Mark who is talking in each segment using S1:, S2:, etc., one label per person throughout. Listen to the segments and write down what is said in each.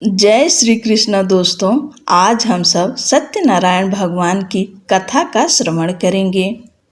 S1: जय श्री कृष्ण दोस्तों। आज हम सब सत्यनारायण भगवान की कथा का श्रवण करेंगे।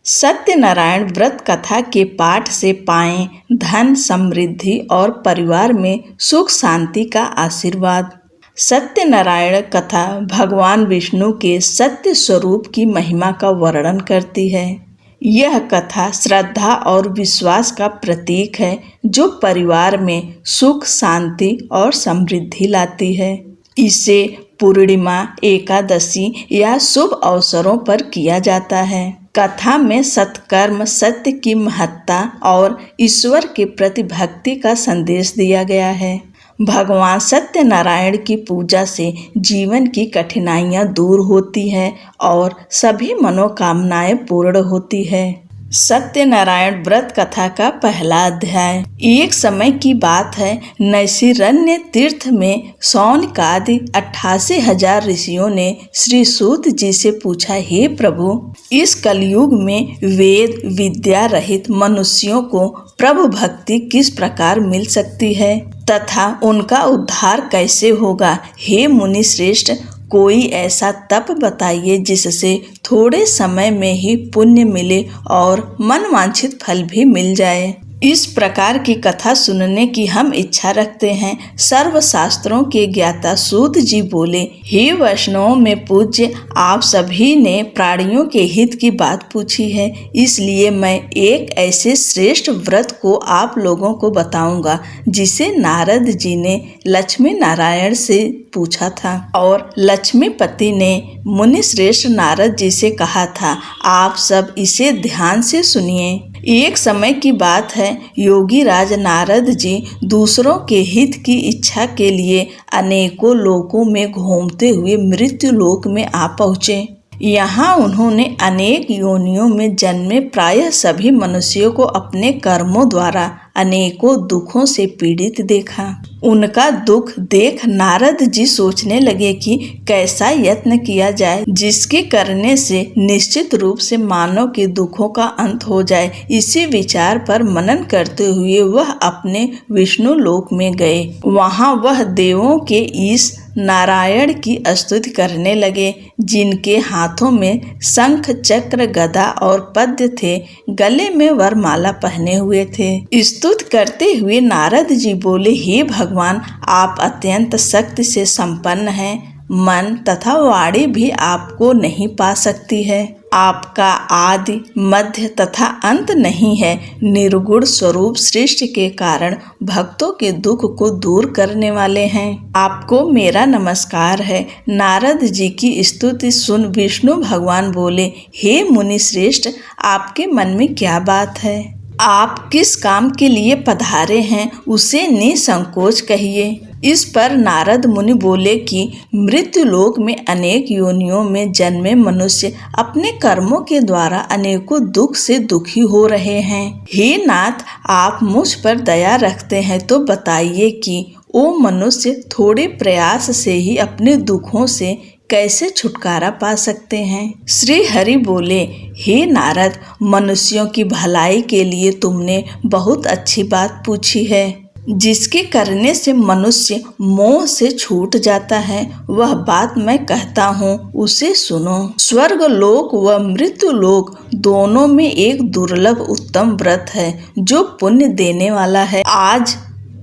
S1: सत्यनारायण व्रत कथा के पाठ से पाएं धन समृद्धि और परिवार में सुख शांति का आशीर्वाद। सत्यनारायण कथा भगवान विष्णु के सत्य स्वरूप की महिमा का वर्णन करती है। यह कथा श्रद्धा और विश्वास का प्रतीक है जो परिवार में सुख शांति और समृद्धि लाती है। इसे पूर्णिमा, एकादशी या शुभ अवसरों पर किया जाता है। कथा में सत्कर्म, सत्य की महत्ता और ईश्वर के प्रति भक्ति का संदेश दिया गया है। भगवान सत्यनारायण की पूजा से जीवन की कठिनाइयां दूर होती हैं और सभी मनोकामनाएं पूर्ण होती है। सत्यनारायण व्रत कथा का पहला अध्याय। एक समय की बात है, नैशिरण्य तीर्थ में शौनकादि 88,000 ऋषियों ने श्री सूत जी से पूछा, हे प्रभु, इस कलयुग में वेद विद्या रहित मनुष्यों को प्रभु भक्ति किस प्रकार मिल सकती है तथा उनका उद्धार कैसे होगा। हे मुनि श्रेष्ठ, कोई ऐसा तप बताइए जिससे थोड़े समय में ही पुण्य मिले और मनवांछित फल भी मिल जाए। इस प्रकार की कथा सुनने की हम इच्छा रखते हैं। सर्व शास्त्रों के ज्ञाता सूत जी बोले, हे वैष्णवों में पूज्य, आप सभी ने प्राणियों के हित की बात पूछी है, इसलिए मैं एक ऐसे श्रेष्ठ व्रत को आप लोगों को बताऊंगा जिसे नारद जी ने लक्ष्मी नारायण से पूछा था और लक्ष्मीपति ने मुनि श्रेष्ठ नारद जी से कहा था, आप सब इसे ध्यान से सुनिए। एक समय की बात है, योगी राज नारद जी दूसरों के हित की इच्छा के लिए अनेकों लोकों में घूमते हुए मृत्यु लोक में आ पहुँचे। यहाँ उन्होंने अनेक योनियों में जन्मे प्रायः सभी मनुष्यों को अपने कर्मों द्वारा अनेकों दुखों से पीड़ित देखा। उनका दुख देख नारद जी सोचने लगे कि कैसा यत्न किया जाए जिसके करने से निश्चित रूप से मानव के दुखों का अंत हो जाए। इसी विचार पर मनन करते हुए वह अपने विष्णु लोक में गए। वहाँ वह देवों के ईश नारायण की स्तुति करने लगे, जिनके हाथों में शंख चक्र गदा और पद्य थे, गले में वरमाला पहने हुए थे। स्तुति करते हुए नारद जी बोले, हे भगवान, आप अत्यंत शक्ति से संपन्न हैं। मन तथा वाणी भी आपको नहीं पा सकती है। आपका आदि मध्य तथा अंत नहीं है। निर्गुण स्वरूप सृष्टि के कारण भक्तों के दुख को दूर करने वाले हैं। आपको मेरा नमस्कार है। नारद जी की स्तुति सुन विष्णु भगवान बोले, हे मुनि श्रेष्ठ, आपके मन में क्या बात है? आप किस काम के लिए पधारे हैं, उसे निसंकोच कहिए। इस पर नारद मुनि बोले कि मृत्यु लोक में अनेक योनियों में जन्मे मनुष्य अपने कर्मों के द्वारा अनेकों दुख से दुखी हो रहे हैं। हे नाथ, आप मुझ पर दया रखते हैं तो बताइए कि वो मनुष्य थोड़े प्रयास से ही अपने दुखों से कैसे छुटकारा पा सकते हैं। श्री हरि बोले, हे नारद, मनुष्यों की भलाई के लिए तुमने बहुत अच्छी बात पूछी है। जिसके करने से मनुष्य मोह से छूट जाता है, वह बात मैं कहता हूँ, उसे सुनो। स्वर्ग लोक व मृत्यु लोक दोनों में एक दुर्लभ उत्तम व्रत है जो पुण्य देने वाला है। आज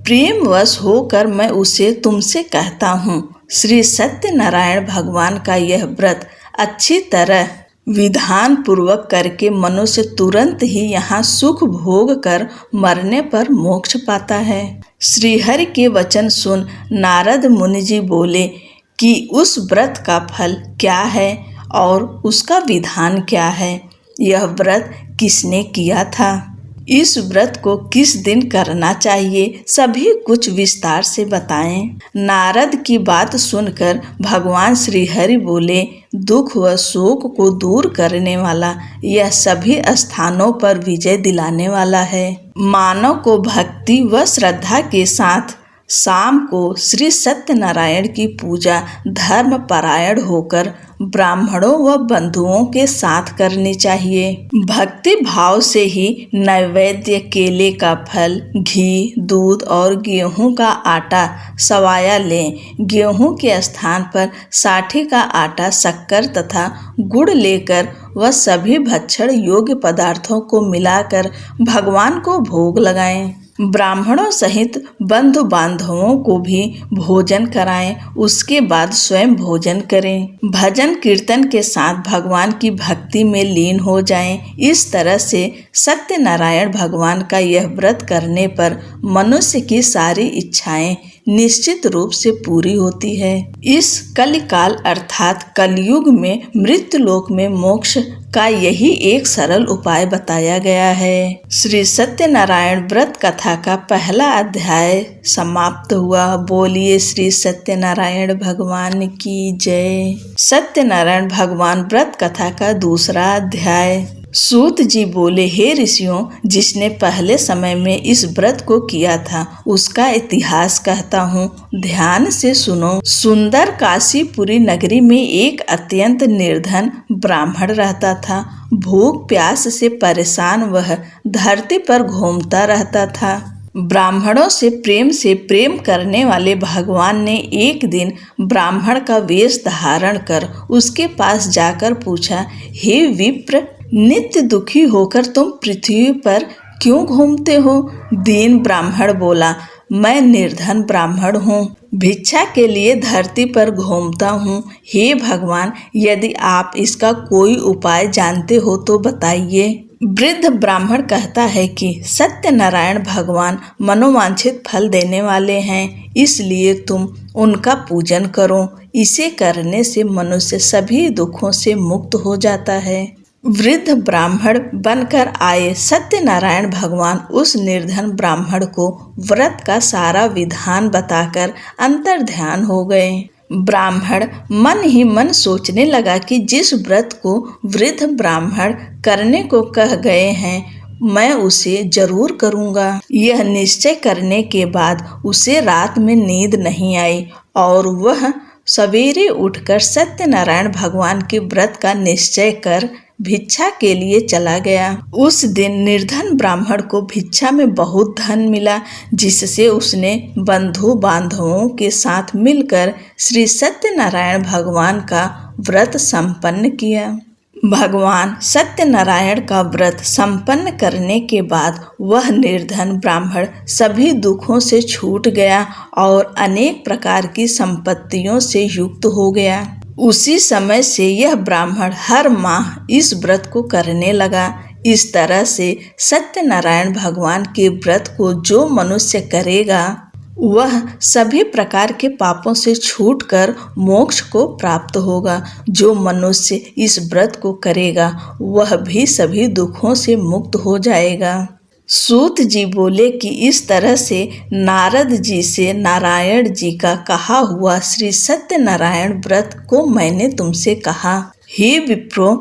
S1: प्रेमवश होकर मैं उसे तुमसे कहता हूँ। श्री सत्यनारायण भगवान का यह व्रत अच्छी तरह विधान पूर्वक करके मनुष्य तुरंत ही यहाँ सुख भोग कर मरने पर मोक्ष पाता है। श्री हरि के वचन सुन नारद मुनि जी बोले कि उस व्रत का फल क्या है और उसका विधान क्या है। यह व्रत किसने किया था, इस व्रत को किस दिन करना चाहिए, सभी कुछ विस्तार से बताएं। नारद की बात सुनकर भगवान श्री हरि बोले, दुख व शोक को दूर करने वाला, यह सभी स्थानों पर विजय दिलाने वाला है। मानव को भक्ति व श्रद्धा के साथ शाम को श्री सत्यनारायण की पूजा धर्म परायण होकर ब्राह्मणों व बंधुओं के साथ करनी चाहिए। भक्ति भाव से ही नैवेद्य केले का फल, घी, दूध और गेहूं का आटा सवाया लें। गेहूं के स्थान पर साठी का आटा, शक्कर तथा गुड़ लेकर वह सभी भक्षण योग्य पदार्थों को मिलाकर भगवान को भोग लगाएं। ब्राह्मणों सहित बंधु बांधवों को भी भोजन कराएं, उसके बाद स्वयं भोजन करें। भजन कीर्तन के साथ भगवान की भक्ति में लीन हो जाएं। इस तरह से सत्यनारायण भगवान का यह व्रत करने पर मनुष्य की सारी इच्छाएं निश्चित रूप से पूरी होती है। इस कलिकाल अर्थात कलयुग में मृत्यु लोक में मोक्ष का यही एक सरल उपाय बताया गया है। श्री सत्यनारायण व्रत कथा का पहला अध्याय समाप्त हुआ। बोलिए श्री सत्यनारायण भगवान की जय। सत्यनारायण भगवान व्रत कथा का दूसरा अध्याय। सूत जी बोले, हे ऋषियों, जिसने पहले समय में इस व्रत को किया था उसका इतिहास कहता हूँ, ध्यान से सुनो। सुंदर काशीपुरी नगरी में एक अत्यंत निर्धन ब्राह्मण रहता था। भूख प्यास से परेशान वह धरती पर घूमता रहता था। ब्राह्मणों से प्रेम करने वाले भगवान ने एक दिन ब्राह्मण का वेश धारण कर उसके पास जाकर पूछा, हे विप्र, नित्य दुखी होकर तुम पृथ्वी पर क्यों घूमते हो? दीन ब्राह्मण बोला, मैं निर्धन ब्राह्मण हूँ, भिक्षा के लिए धरती पर घूमता हूँ। हे भगवान, यदि आप इसका कोई उपाय जानते हो तो बताइए। वृद्ध ब्राह्मण कहता है कि सत्यनारायण भगवान मनोवांछित फल देने वाले हैं, इसलिए तुम उनका पूजन करो। इसे करने से मनुष्य सभी दुखों से मुक्त हो जाता है। वृद्ध ब्राह्मण बनकर आए सत्यनारायण भगवान उस निर्धन ब्राह्मण को व्रत का सारा विधान बताकर अंतर्ध्यान हो गए। ब्राह्मण मन ही मन सोचने लगा कि जिस व्रत को वृद्ध ब्राह्मण करने को कह गए हैं, मैं उसे जरूर करूँगा। यह निश्चय करने के बाद उसे रात में नींद नहीं आई और वह सवेरे उठकर सत्यनारायण भगवान के व्रत का निश्चय कर भिक्षा के लिए चला गया। उस दिन निर्धन ब्राह्मण को भिक्षा में बहुत धन मिला, जिससे उसने बंधु बांधवों के साथ मिलकर श्री सत्यनारायण भगवान का व्रत संपन्न किया। भगवान सत्यनारायण का व्रत संपन्न करने के बाद वह निर्धन ब्राह्मण सभी दुखों से छूट गया और अनेक प्रकार की संपत्तियों से युक्त हो गया। उसी समय से यह ब्राह्मण हर माह इस व्रत को करने लगा। इस तरह से सत्यनारायण भगवान के व्रत को जो मनुष्य करेगा वह सभी प्रकार के पापों से छूटकर मोक्ष को प्राप्त होगा। जो मनुष्य इस व्रत को करेगा वह भी सभी दुखों से मुक्त हो जाएगा। सूत जी बोले कि इस तरह से नारद जी से नारायण जी का कहा हुआ श्री सत्यनारायण व्रत को मैंने तुमसे कहा। हे विप्रो,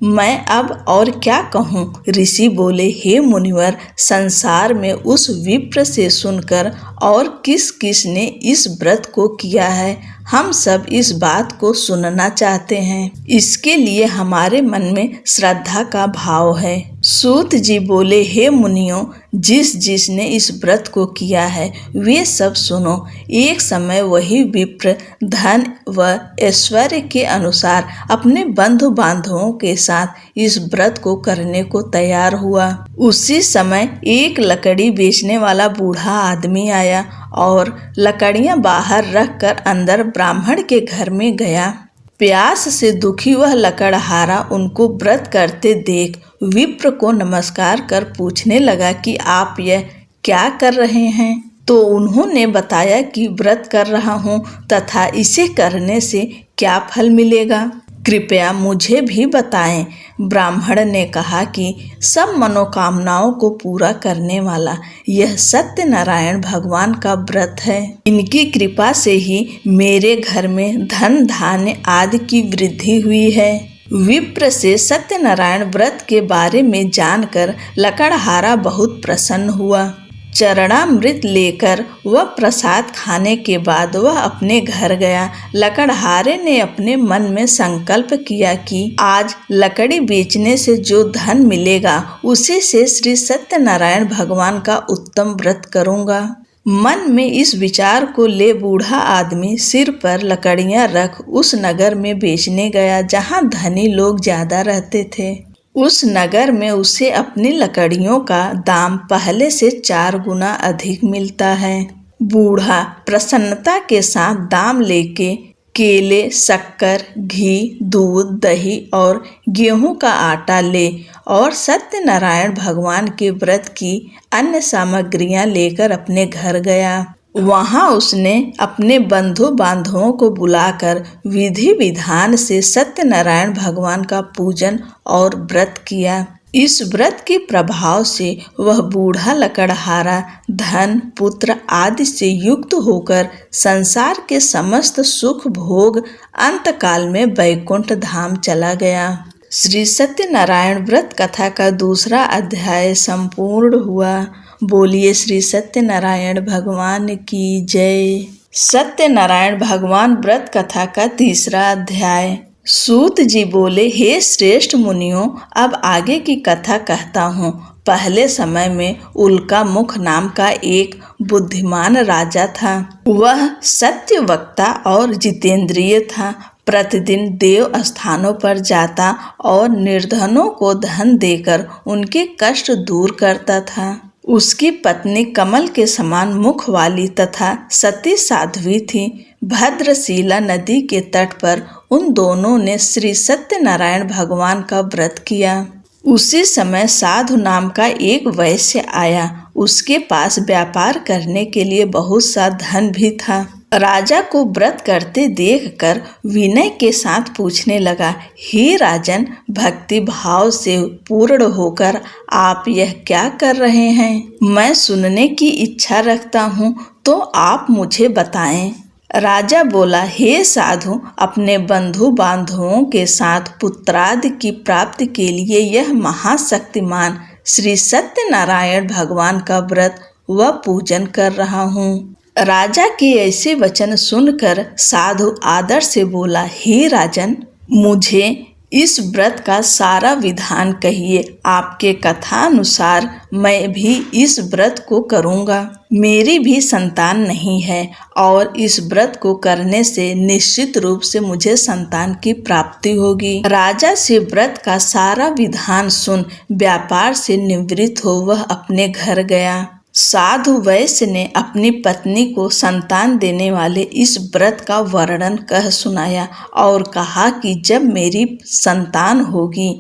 S1: मैं अब और क्या कहूँ? ऋषि बोले, हे मुनिवर, संसार में उस विप्र से सुनकर और किस किस ने इस व्रत को किया है, हम सब इस बात को सुनना चाहते हैं। इसके लिए हमारे मन में श्रद्धा का भाव है। सूत जी बोले, हे मुनियों, जिसने इस व्रत को किया है वे सब सुनो। एक समय वही विप्र धन व ऐश्वर्य के अनुसार अपने बंधु बांधवों के साथ इस व्रत को करने को तैयार हुआ। उसी समय एक लकड़ी बेचने वाला बूढ़ा आदमी आया और लकड़ियां बाहर रखकर अंदर ब्राह्मण के घर में गया। प्यास से दुखी वह लकड़हारा उनको व्रत करते देख विप्र को नमस्कार कर पूछने लगा कि आप यह क्या कर रहे हैं? तो उन्होंने बताया कि व्रत कर रहा हूँ तथा इसे करने से क्या फल मिलेगा, कृपया मुझे भी बताएं। ब्राह्मण ने कहा कि सब मनोकामनाओं को पूरा करने वाला यह सत्यनारायण भगवान का व्रत है। इनकी कृपा से ही मेरे घर में धन धान्य आदि की वृद्धि हुई है। विप्र से सत्यनारायण व्रत के बारे में जानकर लकड़हारा बहुत प्रसन्न हुआ। चरणामृत लेकर वह प्रसाद खाने के बाद वह अपने घर गया। लकड़हारे ने अपने मन में संकल्प किया कि आज लकड़ी बेचने से जो धन मिलेगा उसी से श्री सत्यनारायण भगवान का उत्तम व्रत करूंगा। मन में इस विचार को ले बूढ़ा आदमी सिर पर लकड़ियां रख उस नगर में बेचने गया जहां धनी लोग ज्यादा रहते थे। उस नगर में उसे अपनी लकड़ियों का दाम पहले से 4 गुना अधिक मिलता है। बूढ़ा प्रसन्नता के साथ दाम लेके केले, शक्कर, घी, दूध, दही और गेहूं का आटा ले और सत्यनारायण भगवान के व्रत की अन्य सामग्रियां लेकर अपने घर गया। वहां उसने अपने बंधु बांधवों को बुलाकर विधि विधान से सत्यनारायण भगवान का पूजन और व्रत किया। इस व्रत के प्रभाव से वह बूढ़ा लकड़हारा धन, पुत्र आदि से युक्त होकर संसार के समस्त सुख भोग अंतकाल में वैकुंठ धाम चला गया। श्री सत्यनारायण व्रत कथा का दूसरा अध्याय संपूर्ण हुआ। बोलिए श्री सत्यनारायण भगवान की जय। सत्यनारायण भगवान व्रत कथा का तीसरा अध्याय। सूत जी बोले, हे श्रेष्ठ मुनियों, अब आगे की कथा कहता हूँ। पहले समय में उल्का मुख नाम का एक बुद्धिमान राजा था। वह सत्य वक्ता और जितेंद्रिय था। प्रतिदिन देव स्थानों पर जाता और निर्धनों को धन देकर उनके कष्ट दूर करता था। उसकी पत्नी कमल के समान मुख वाली तथा सती साध्वी थी। भद्रशिला नदी के तट पर उन दोनों ने श्री सत्यनारायण भगवान का व्रत किया। उसी समय साधु नाम का एक वैश्य आया। उसके पास व्यापार करने के लिए बहुत सा धन भी था। राजा को व्रत करते देखकर विनय के साथ पूछने लगा, हे राजन, भक्ति भाव से पूर्ण होकर आप यह क्या कर रहे हैं? मैं सुनने की इच्छा रखता हूँ, तो आप मुझे बताएं। राजा बोला, हे साधु, अपने बंधु बांधवों के साथ पुत्रादि की प्राप्ति के लिए यह महाशक्तिमान श्री सत्यनारायण भगवान का व्रत व पूजन कर रहा हूँ। राजा के ऐसे वचन सुनकर साधु आदर से बोला, हे राजन, मुझे इस व्रत का सारा विधान कहिए। आपके कथा अनुसार मैं भी इस व्रत को करूँगा। मेरी भी संतान नहीं है और इस व्रत को करने से निश्चित रूप से मुझे संतान की प्राप्ति होगी। राजा से व्रत का सारा विधान सुन व्यापार से निवृत्त हो वह अपने घर गया। साधु वैश्य ने अपनी पत्नी को संतान देने वाले इस व्रत का वर्णन कह सुनाया और कहा कि जब मेरी संतान होगी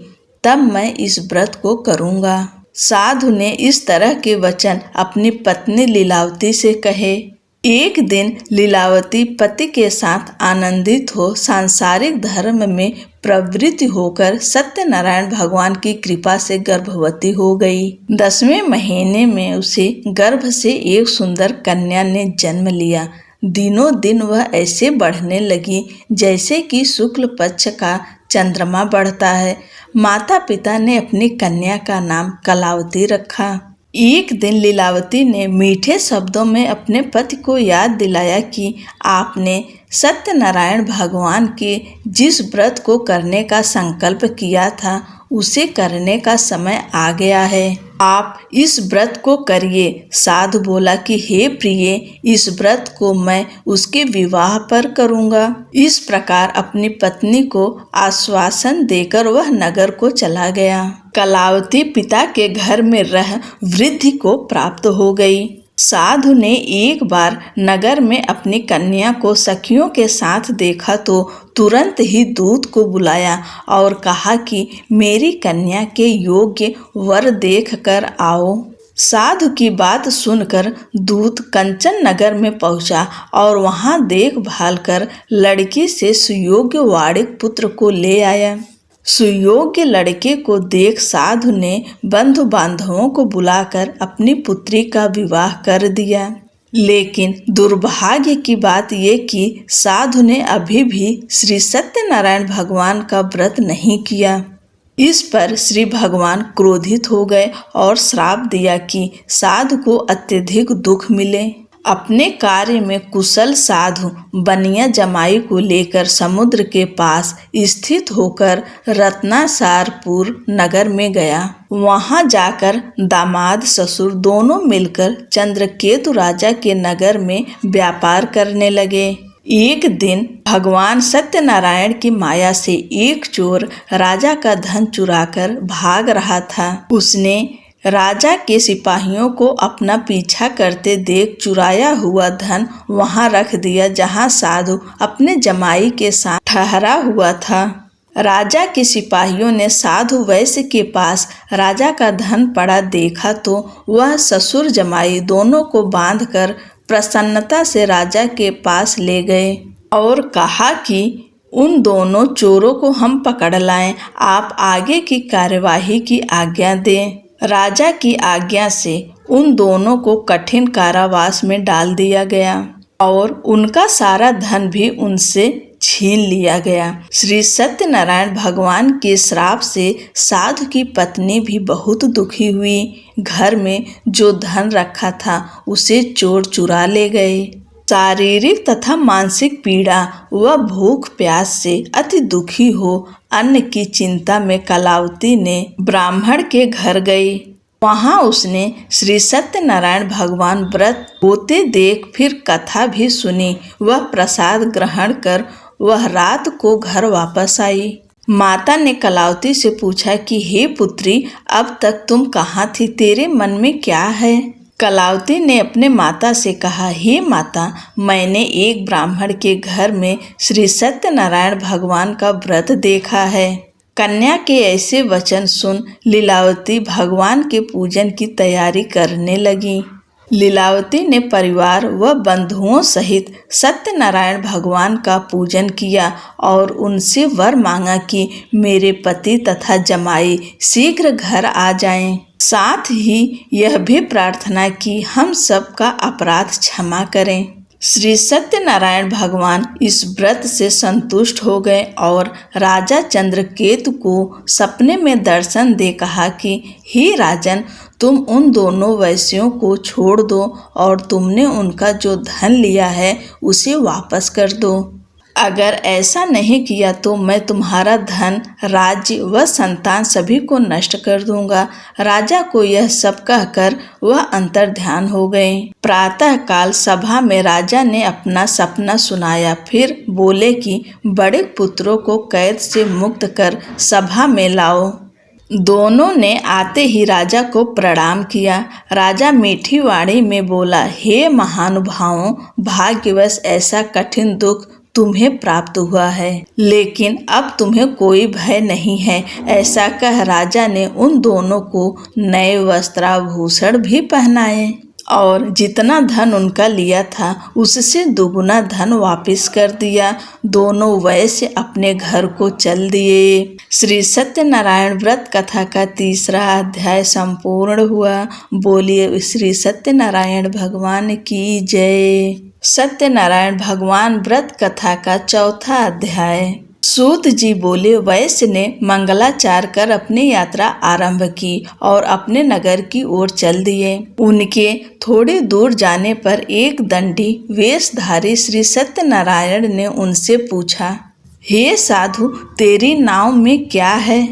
S1: तब मैं इस व्रत को करूँगा। साधु ने इस तरह के वचन अपनी पत्नी लीलावती से कहे। एक दिन लीलावती पति के साथ आनंदित हो सांसारिक धर्म में प्रवृत्ति होकर सत्यनारायण भगवान की कृपा से गर्भवती हो गई। 10वें महीने में उसे गर्भ से एक सुंदर कन्या ने जन्म लिया। दिनों दिन वह ऐसे बढ़ने लगी जैसे कि शुक्ल पक्ष का चंद्रमा बढ़ता है। माता पिता ने अपनी कन्या का नाम कलावती रखा। एक दिन लीलावती ने मीठे शब्दों में अपने पति को याद दिलाया कि आपने सत्यनारायण भगवान के जिस व्रत को करने का संकल्प किया था उसे करने का समय आ गया है। आप इस व्रत को करिए। साधु बोला कि हे प्रिय, इस व्रत को मैं उसके विवाह पर करूँगा। इस प्रकार अपनी पत्नी को आश्वासन देकर वह नगर को चला गया। कलावती पिता के घर में रह वृद्धि को प्राप्त हो गई। साधु ने एक बार नगर में अपनी कन्या को सखियों के साथ देखा तो तुरंत ही दूत को बुलाया और कहा कि मेरी कन्या के योग्य वर देख कर आओ। साधु की बात सुनकर दूत कंचन नगर में पहुंचा और वहां देखभाल कर लड़की से सुयोग्य वाड़िक पुत्र को ले आया। सुयोग्य लड़के को देख साधु ने बंधु बांधवों को बुलाकर अपनी पुत्री का विवाह कर दिया। लेकिन दुर्भाग्य की बात ये कि साधु ने अभी भी श्री सत्यनारायण भगवान का व्रत नहीं किया। इस पर श्री भगवान क्रोधित हो गए और श्राप दिया कि साधु को अत्यधिक दुख मिले। अपने कार्य में कुशल साधु बनिया जमाई को लेकर समुद्र के पास स्थित होकर रत्नासारपुर नगर में गया। वहां जाकर दामाद ससुर दोनों मिलकर चंद्रकेतु राजा के नगर में व्यापार करने लगे। एक दिन भगवान सत्यनारायण की माया से एक चोर राजा का धन चुराकर भाग रहा था। उसने राजा के सिपाहियों को अपना पीछा करते देख चुराया हुआ धन वहां रख दिया जहां साधु अपने जमाई के साथ ठहरा हुआ था। राजा के सिपाहियों ने साधु वैश्य के पास राजा का धन पड़ा देखा तो वह ससुर जमाई दोनों को बांधकर प्रसन्नता से राजा के पास ले गए और कहा कि उन दोनों चोरों को हम पकड़ लाएं, आप आगे की कार्यवाही की आज्ञा दें। राजा की आज्ञा से उन दोनों को कठिन कारावास में डाल दिया गया और उनका सारा धन भी उनसे छीन लिया गया। श्री सत्यनारायण भगवान के श्राप से साधु की पत्नी भी बहुत दुखी हुई। घर में जो धन रखा था उसे चोर चुरा ले गए। शारीरिक तथा मानसिक पीड़ा व भूख प्यास से अति दुखी हो अन्न की चिंता में कलावती ने ब्राह्मण के घर गई। वहां उसने श्री सत्यनारायण भगवान व्रत होते देख फिर कथा भी सुनी। वह प्रसाद ग्रहण कर वह रात को घर वापस आई। माता ने कलावती से पूछा कि हे पुत्री, अब तक तुम कहाँ थी, तेरे मन में क्या है? कलावती ने अपने माता से कहा, हे माता, मैंने एक ब्राह्मण के घर में श्री सत्यनारायण भगवान का व्रत देखा है। कन्या के ऐसे वचन सुन लीलावती भगवान के पूजन की तैयारी करने लगी। लीलावती ने परिवार व बंधुओं सहित सत्यनारायण भगवान का पूजन किया और उनसे वर मांगा कि मेरे पति तथा जमाई शीघ्र घर आ जाएं। साथ ही यह भी प्रार्थना की हम सबका अपराध क्षमा करें। श्री सत्यनारायण भगवान इस व्रत से संतुष्ट हो गए और राजा चंद्रकेतु को सपने में दर्शन दे कहा कि हे राजन, तुम उन दोनों वैश्यों को छोड़ दो और तुमने उनका जो धन लिया है उसे वापस कर दो। अगर ऐसा नहीं किया तो मैं तुम्हारा धन, राज्य व संतान सभी को नष्ट कर दूंगा। राजा को यह सब कहकर वह अंतर्ध्यान हो गए। प्रातः काल सभा में राजा ने अपना सपना सुनाया। फिर बोले कि बड़े पुत्रों को कैद से मुक्त कर सभा में लाओ। दोनों ने आते ही राजा को प्रणाम किया। राजा मीठी वाणी में बोला, हे महानुभावों, भाग्यवश ऐसा कठिन दुख तुम्हें प्राप्त हुआ है, लेकिन अब तुम्हें कोई भय नहीं है। ऐसा कह राजा ने उन दोनों को नए वस्त्राभूषण भी पहनाए और जितना धन उनका लिया था उससे दुगुना धन वापस कर दिया। दोनों वैश्य अपने घर को चल दिए। श्री सत्यनारायण व्रत कथा का तीसरा अध्याय संपूर्ण हुआ। बोलिए श्री सत्यनारायण भगवान की जय। सत्यनारायण भगवान व्रत कथा का चौथा अध्याय। सूत जी बोले, वैश्य ने मंगलाचार कर अपनी यात्रा आरंभ की और अपने नगर की ओर चल दिए। उनके थोड़ी दूर जाने पर एक दंडी वेशधारी श्री सत्यनारायण ने उनसे पूछा, हे साधु, तेरी नाव में क्या है?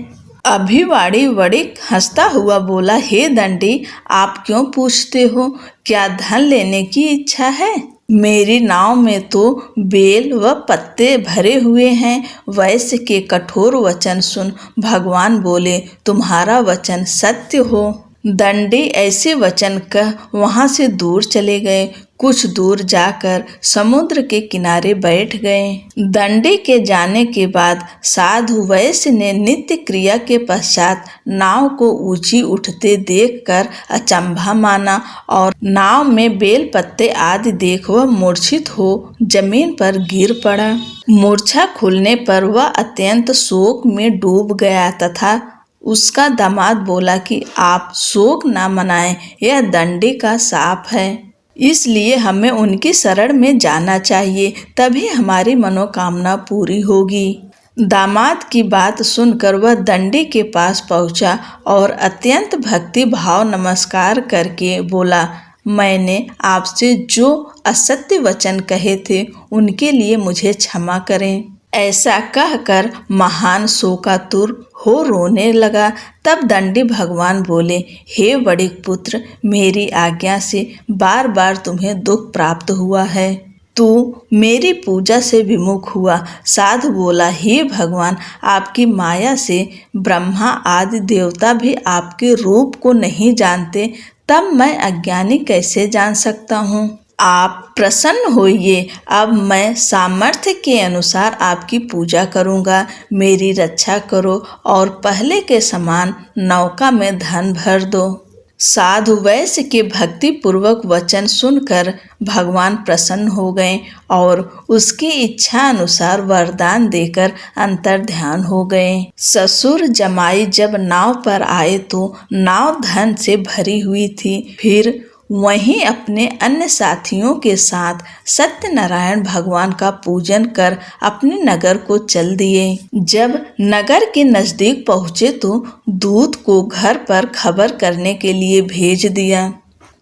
S1: अभिवाड़ी वड़िक हंसता हुआ बोला, हे दंडी, आप क्यों पूछते हो? क्या धन लेने की इच्छा है? मेरी नाव में तो बेल व पत्ते भरे हुए हैं। वैश्य के कठोर वचन सुन भगवान बोले, तुम्हारा वचन सत्य हो। दंडी ऐसे वचन कह वहां से दूर चले गए। कुछ दूर जाकर समुद्र के किनारे बैठ गए। दंडी के जाने के बाद साधु वैश्य ने नित्य क्रिया के पश्चात नाव को ऊंची उठते देखकर अचंभा माना और नाव में बेल पत्ते आदि देख वह मूर्छित हो जमीन पर गिर पड़ा। मूर्छा खुलने पर वह अत्यंत शोक में डूब गया तथा उसका दामाद बोला कि आप शोक ना मनाएं, यह दंडी का शाप है, इसलिए हमें उनकी शरण में जाना चाहिए, तभी हमारी मनोकामना पूरी होगी। दामाद की बात सुनकर वह दंडी के पास पहुंचा और अत्यंत भक्ति भाव नमस्कार करके बोला, मैंने आपसे जो असत्य वचन कहे थे उनके लिए मुझे क्षमा करें। ऐसा कहकर महान शोकातुर हो रोने लगा। तब दंडी भगवान बोले, हे वणिक पुत्र, मेरी आज्ञा से बार बार तुम्हें दुख प्राप्त हुआ है। तू मेरी पूजा से विमुख हुआ। साधु बोला, हे भगवान, आपकी माया से ब्रह्मा आदि देवता भी आपके रूप को नहीं जानते, तब मैं अज्ञानी कैसे जान सकता हूँ। आप प्रसन्न होइए, अब मैं सामर्थ्य के अनुसार आपकी पूजा करूँगा। मेरी रक्षा करो और पहले के समान नौका में धन भर दो। साधु वैश्य के भक्ति पूर्वक वचन सुनकर भगवान प्रसन्न हो गए और उसकी इच्छा अनुसार वरदान देकर अंतर्ध्यान हो गए। ससुर जमाई जब नाव पर आए तो नाव धन से भरी हुई थी। फिर वहीं अपने अन्य साथियों के साथ सत्यनारायण भगवान का पूजन कर अपने नगर को चल दिए। जब नगर के नजदीक पहुँचे तो दूत को घर पर खबर करने के लिए भेज दिया।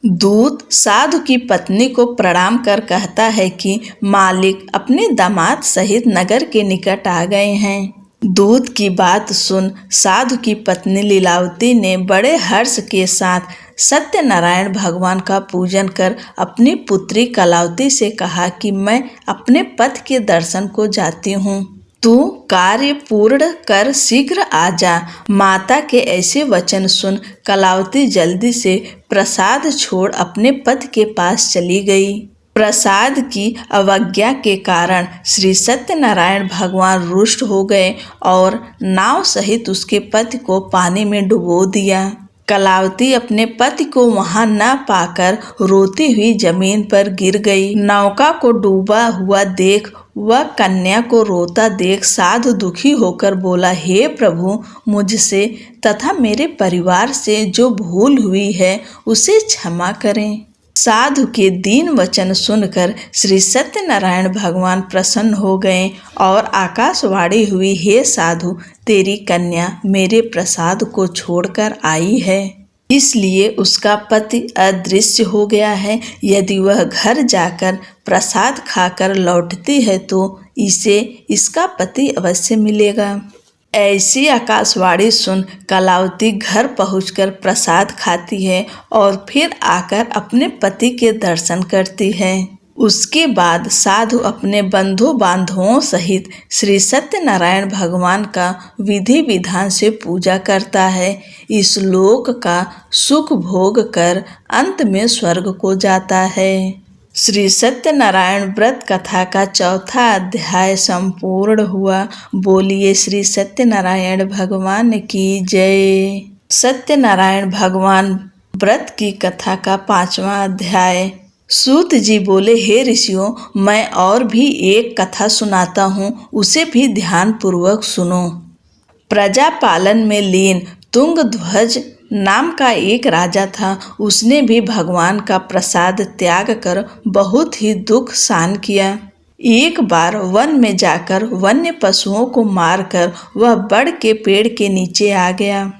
S1: दूत साधु की पत्नी को प्रणाम कर कहता है कि मालिक अपने दामाद सहित नगर के निकट आ गए हैं। दूत की बात सुन साधु की पत्नी लीलावती ने बड़े हर्ष के साथ सत्यनारायण भगवान का पूजन कर अपनी पुत्री कलावती से कहा कि मैं अपने पति के दर्शन को जाती हूँ। तू कार्य पूर्ण कर शीघ्र आ जा। माता के ऐसे वचन सुन कलावती जल्दी से प्रसाद छोड़ अपने पति के पास चली गई। प्रसाद की अवज्ञा के कारण श्री सत्यनारायण भगवान रुष्ट हो गए और नाव सहित उसके पति को पानी में डुबो दिया। कलावती अपने पति को वहां न पाकर रोती हुई जमीन पर गिर गई। नौका को डूबा हुआ देख वह कन्या को रोता देख साधु दुखी होकर बोला, हे प्रभु, मुझसे तथा मेरे परिवार से जो भूल हुई है उसे क्षमा करें। साधु के दीन वचन सुनकर श्री सत्यनारायण भगवान प्रसन्न हो गए और आकाशवाणी हुई, हे साधु, तेरी कन्या मेरे प्रसाद को छोड़कर आई है, इसलिए उसका पति अदृश्य हो गया है। यदि वह घर जाकर प्रसाद खाकर लौटती है तो इसे इसका पति अवश्य मिलेगा। ऐसी आकाशवाणी सुन कलावती घर पहुंचकर प्रसाद खाती है और फिर आकर अपने पति के दर्शन करती है। उसके बाद साधु अपने बंधु बांधवों सहित श्री सत्यनारायण भगवान का विधि विधान से पूजा करता है। इस लोक का सुख भोग कर अंत में स्वर्ग को जाता है। श्री सत्यनारायण व्रत कथा का चौथा अध्याय संपूर्ण हुआ। बोलिए श्री सत्यनारायण भगवान की जय। सत्यनारायण भगवान व्रत की कथा का 5वां अध्याय। सूत जी बोले, हे ऋषियों, मैं और भी एक कथा सुनाता हूँ, उसे भी ध्यान पूर्वक सुनो। प्रजा पालन में लीन तुंगध्वज नाम का एक राजा था। उसने भी भगवान का प्रसाद त्याग कर बहुत ही दुख सहन किया। एक बार वन में जाकर वन्य पशुओं को मारकर वह बड़ के पेड़ के नीचे आ गया।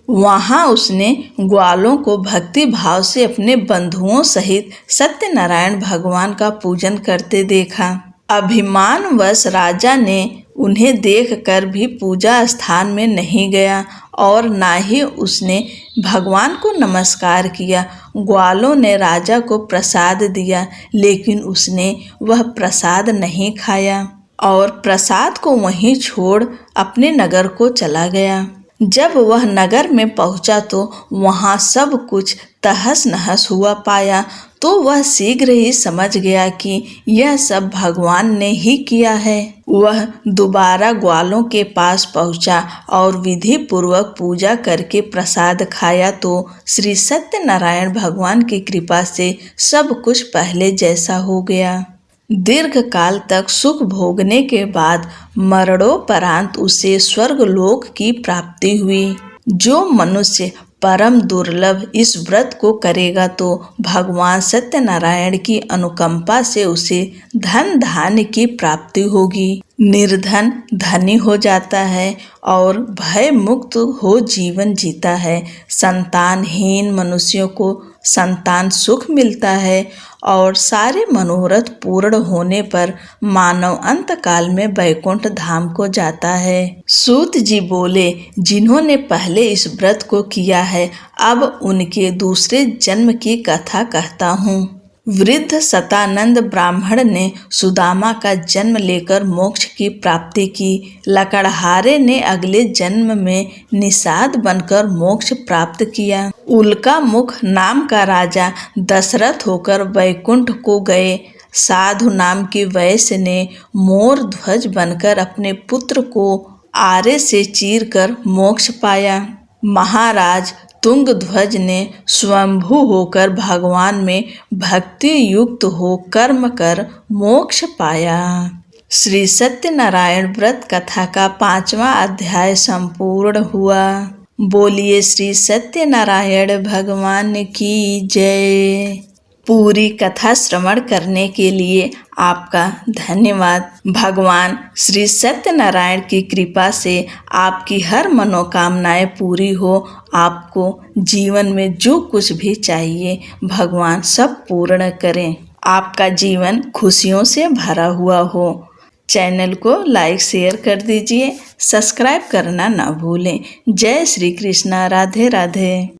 S1: वहां उसने ग्वालों को भक्ति भाव से अपने बंधुओं सहित सत्यनारायण भगवान का पूजन करते देखा। अभिमानवश राजा ने उन्हें देखकर भी पूजा स्थान में नहीं गया और ना ही उसने भगवान को नमस्कार किया। ग्वालों ने राजा को प्रसाद दिया, लेकिन उसने वह प्रसाद नहीं खाया और प्रसाद को वहीं छोड़ अपने नगर को चला गया। जब वह नगर में पहुंचा तो वहां सब कुछ तहस नहस हुआ पाया, तो वह शीघ्र ही समझ गया कि यह सब भगवान ने ही किया है। वह दोबारा ग्वालों के पास पहुंचा और विधि पूर्वक पूजा करके प्रसाद खाया तो श्री सत्यनारायण भगवान की कृपा से सब कुछ पहले जैसा हो गया। दीर्घ काल तक सुख भोगने के बाद मरणोपरांत उसे स्वर्गलोक की प्राप्ति हुई। जो मनुष्य परम दुर्लभ इस व्रत को करेगा तो भगवान सत्यनारायण की अनुकंपा से उसे धन धान्य की प्राप्ति होगी। निर्धन धनी हो जाता है और भय मुक्त हो जीवन जीता है। संतानहीन मनुष्यों को संतान सुख मिलता है और सारे मनोरथ पूर्ण होने पर मानव अंत काल में वैकुंठ धाम को जाता है। सूत जी बोले, जिन्होंने पहले इस व्रत को किया है अब उनके दूसरे जन्म की कथा कहता हूँ। वृद्ध सतानंद ब्राह्मण ने सुदामा का जन्म लेकर मोक्ष की प्राप्ति की। लकड़हारे ने अगले जन्म में निषाद बनकर मोक्ष प्राप्त किया। उल्का मुख नाम का राजा दशरथ होकर वैकुंठ को गए। साधु नाम की वैश्य ने मोर ध्वज बनकर अपने पुत्र को आरे से चीरकर मोक्ष पाया। महाराज तुंगध्वज ने स्वयंभू होकर भगवान में भक्ति युक्त हो कर्म कर मोक्ष पाया। श्री सत्यनारायण व्रत कथा का 5वां अध्याय संपूर्ण हुआ। बोलिए श्री सत्यनारायण भगवान की जय। पूरी कथा श्रवण करने के लिए आपका धन्यवाद। भगवान श्री सत्यनारायण की कृपा से आपकी हर मनोकामनाएं पूरी हो। आपको जीवन में जो कुछ भी चाहिए भगवान सब पूर्ण करें। आपका जीवन खुशियों से भरा हुआ हो। चैनल को लाइक शेयर कर दीजिए, सब्सक्राइब करना ना भूलें। जय श्री कृष्णा। राधे राधे।